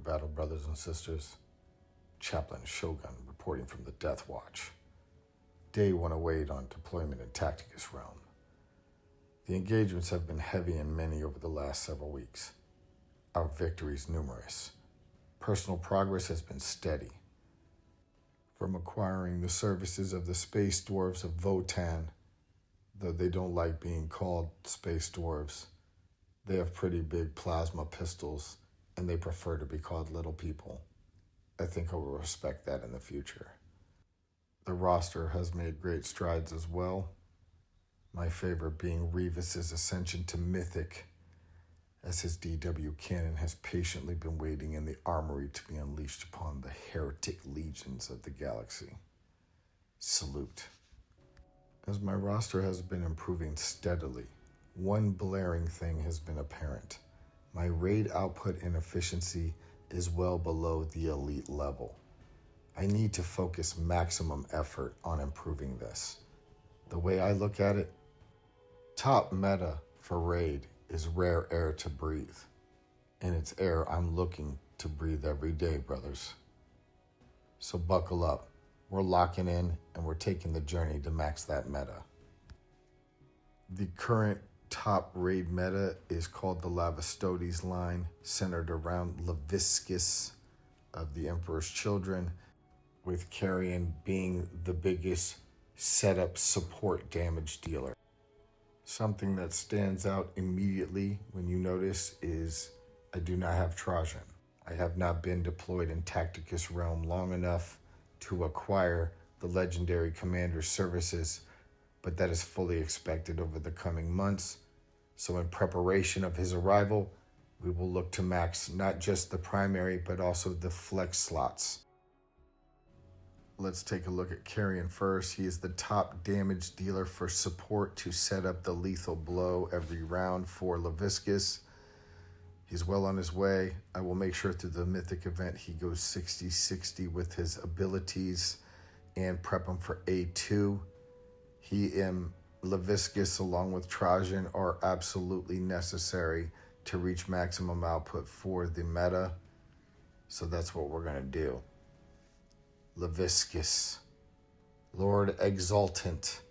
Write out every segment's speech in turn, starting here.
battle, brothers and sisters. Chaplain Shogun reporting from the Death Watch. Day 108 on deployment in Tacticus Realm. The engagements have been heavy and many over the last several weeks. Our victories numerous. Personal progress has been steady. From acquiring the services of the space dwarves of Votan, though they don't like being called space dwarves, they have pretty big plasma pistols and they prefer to be called little people. I think I will respect that in the future. The roster has made great strides as well. My favorite being Revis's ascension to Mythic, as his DW cannon has patiently been waiting in the armory to be unleashed upon the heretic legions of the galaxy. Salute. As my roster has been improving steadily, one blaring thing has been apparent. My raid output and efficiency is well below the elite level. I need to focus maximum effort on improving this. The way I look at it, top meta for raid is rare air to breathe. And it's air I'm looking to breathe every day, brothers. So buckle up. We're locking in and we're taking the journey to max that meta. The current top raid meta is called the Lavastodes line, centered around Leviscus of the Emperor's Children, with Carrion being the biggest setup support damage dealer. Something that stands out immediately when you notice is I do not have Trajan. I have not been deployed in Tacticus Realm long enough to acquire the legendary commander's services, but that is fully expected over the coming months. So in preparation of his arrival, we will look to max not just the primary, but also the flex slots. Let's take a look at Carrion first. He is the top damage dealer for support to set up the lethal blow every round for Leviscus. He's well on his way. I will make sure through the Mythic event he goes 60-60 with his abilities and prep him for A2. He and Leviscus along with Trajan are absolutely necessary to reach maximum output for the meta. So that's what we're going to do. Leviscus, Lord Exultant,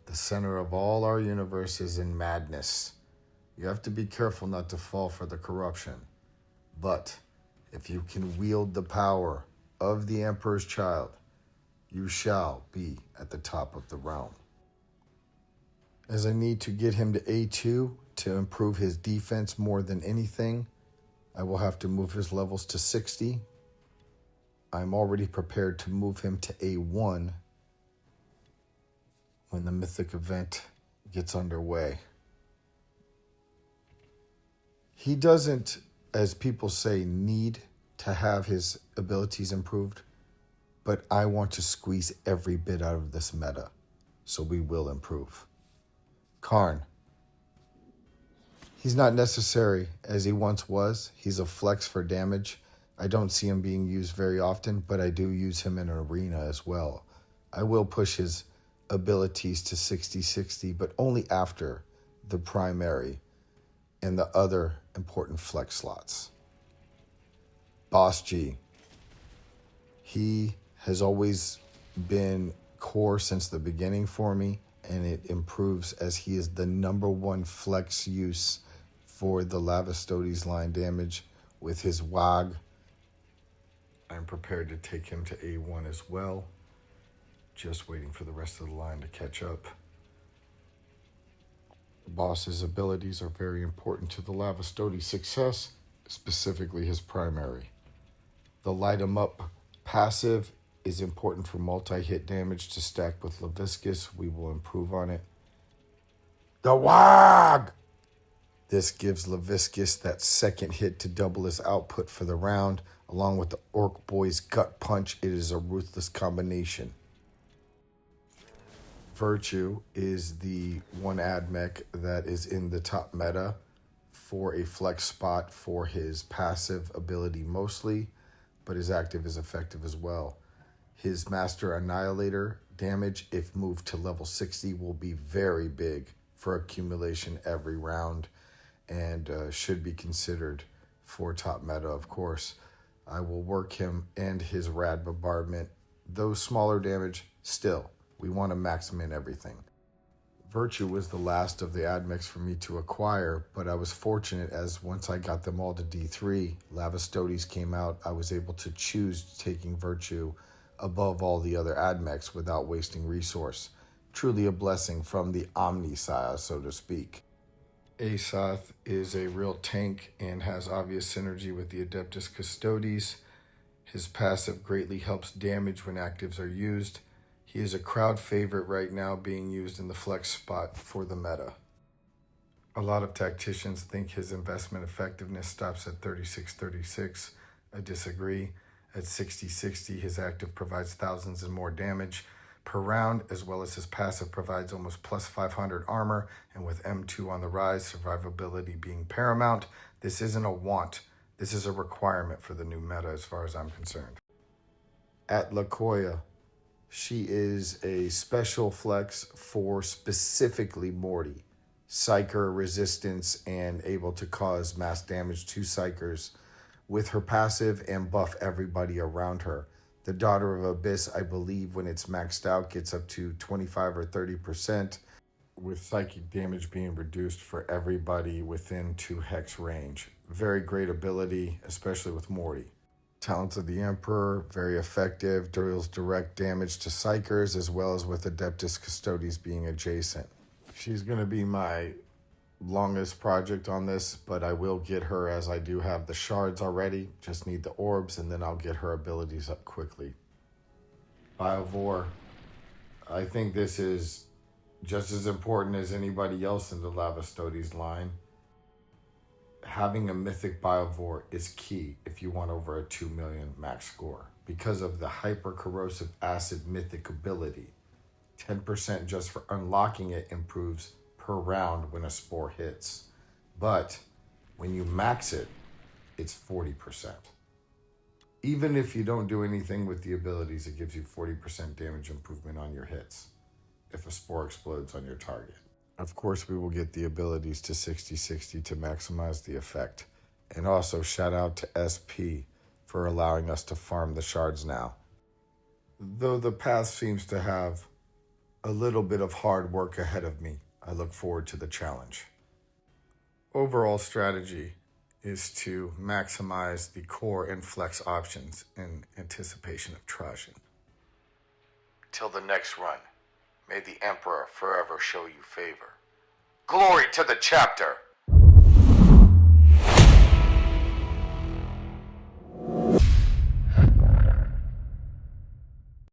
the center of all our universes in madness. You have to be careful not to fall for the corruption. But if you can wield the power of the Emperor's Child, you shall be at the top of the realm. As I need to get him to A2 to improve his defense more than anything, I will have to move his levels to 60. I'm already prepared to move him to A1 when the Mythic event gets underway. He doesn't, as people say, need to have his abilities improved, but I want to squeeze every bit out of this meta, so we will improve. Karn. He's not necessary as he once was. He's a flex for damage. I don't see him being used very often, but I do use him in an arena as well. I will push his abilities to 60-60, but only after the primary and the other important flex slots. Boss G. He has always been core since the beginning for me, and it improves as he is the #1 flex use for the Lavastodes line damage with his WAG. I'm prepared to take him to A1 as well. Just waiting for the rest of the line to catch up. The boss's abilities are very important to the Lavastodes' success, specifically his primary. The light 'em up passive is important for multi-hit damage to stack with Leviscus. We will improve on it. The WAG! This gives Leviscus that second hit to double his output for the round. Along with the Orc Boy's gut punch, it is a ruthless combination. Virtue is the one ad mech that is in the top meta for a flex spot for his passive ability mostly, but his active is effective as well. His Master Annihilator damage, if moved to level 60, will be very big for accumulation every round and should be considered for top meta, of course. I will work him and his rad bombardment. Though smaller damage, still, we want to max min everything. Virtue was the last of the admechs for me to acquire, but I was fortunate as once I got them all to D3, Lavastotes came out, I was able to choose taking Virtue above all the other admechs without wasting resource. Truly a blessing from the Omni-Sire, so to speak. Asath is a real tank and has obvious synergy with the Adeptus Custodes. His passive greatly helps damage when actives are used. He is a crowd favorite right now, being used in the flex spot for the meta. A lot of tacticians think his investment effectiveness stops at 36-36. I disagree. At 60-60, his active provides thousands and more damage per round, as well as his passive provides almost plus 500 armor, and with M2 on the rise, survivability being paramount, this isn't a want. This is a requirement for the new meta as far as I'm concerned. At Lakoya, she is a special flex for specifically Morty. Psyker resistance and able to cause mass damage to Psykers with her passive and buff everybody around her. The Daughter of Abyss, I believe, when it's maxed out, gets up to 25 or 30%, with psychic damage being reduced for everybody within 2 hex range. Very great ability, especially with Morty. Talents of the Emperor, very effective, deals direct damage to Psykers, as well as with Adeptus Custodes being adjacent. She's going to be my longest project on this, but I will get her as I do have the shards already. Just need the orbs, and then I'll get her abilities up quickly. Biovore, I think this is just as important as anybody else in the Lavastotes line. Having a mythic Biovore is key if you want over a 2 million max score because of the hyper corrosive acid mythic ability. 10% just for unlocking it improves per round when a spore hits. But when you max it, it's 40%. Even if you don't do anything with the abilities, it gives you 40% damage improvement on your hits if a spore explodes on your target. Of course, we will get the abilities to 60-60 to maximize the effect. And also shout out to SP for allowing us to farm the shards now. Though the path seems to have a little bit of hard work ahead of me, I look forward to the challenge. Overall strategy is to maximize the core and flex options in anticipation of Trajan. Till the next run, may the Emperor forever show you favor. Glory to the chapter!